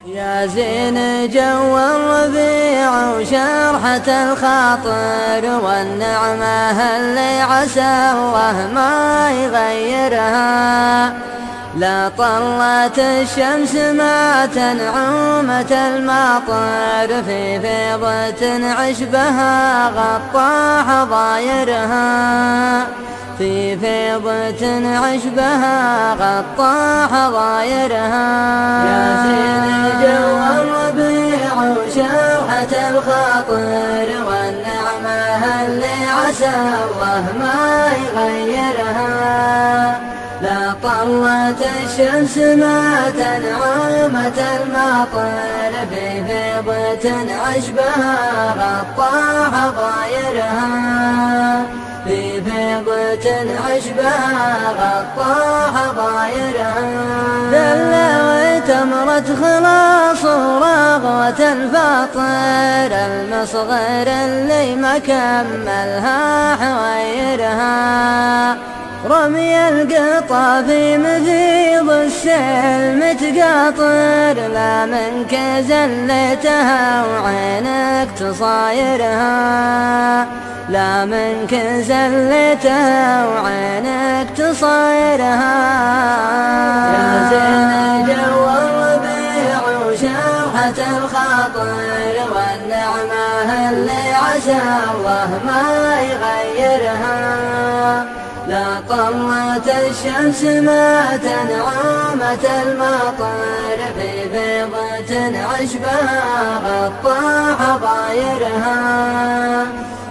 يا زين جو الربيع وشرحة الخاطر والنعمة اللي عسى الله ما يغيرها. لا طلت الشمس ما تنعمت المطر في فيضة عشبها غطى حظايرها. في فيضة عشبها غطى حظايرها. يا زين جو الربيع وشرحة الخاطر والنعمة اللي عسى الله ما يغيرها. لا طلت الشمس ما تنعمت المطر في فيضة عشبها غطى حظايرها. في فيضة عشبها غطى حظايرها. دلوت تمرة خلاص ورغوة الفطر المصغر اللي ما كملها حويرها. رمي القطا في مفيض السلم تقاطر لا منك زلتها وعينك تصايرها. لا منك زلتها وعينك تصايرها. يا زين جو الربيع وشرحة الخاطر والنعمة اللي عسى الله ما يغيرها. لا طلت الشمس ما تنعمت المطر في فيضة عشبها غطى حظايرها.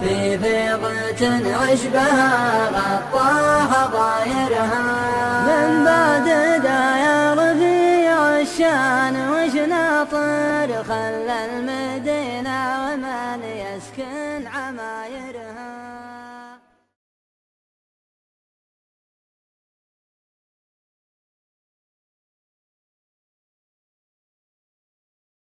في فيضة عشبها غطى حظايرها. من بعد دا يا ربيع الشان وش ناطر خلى المدينة ومن يسكن عمايرها.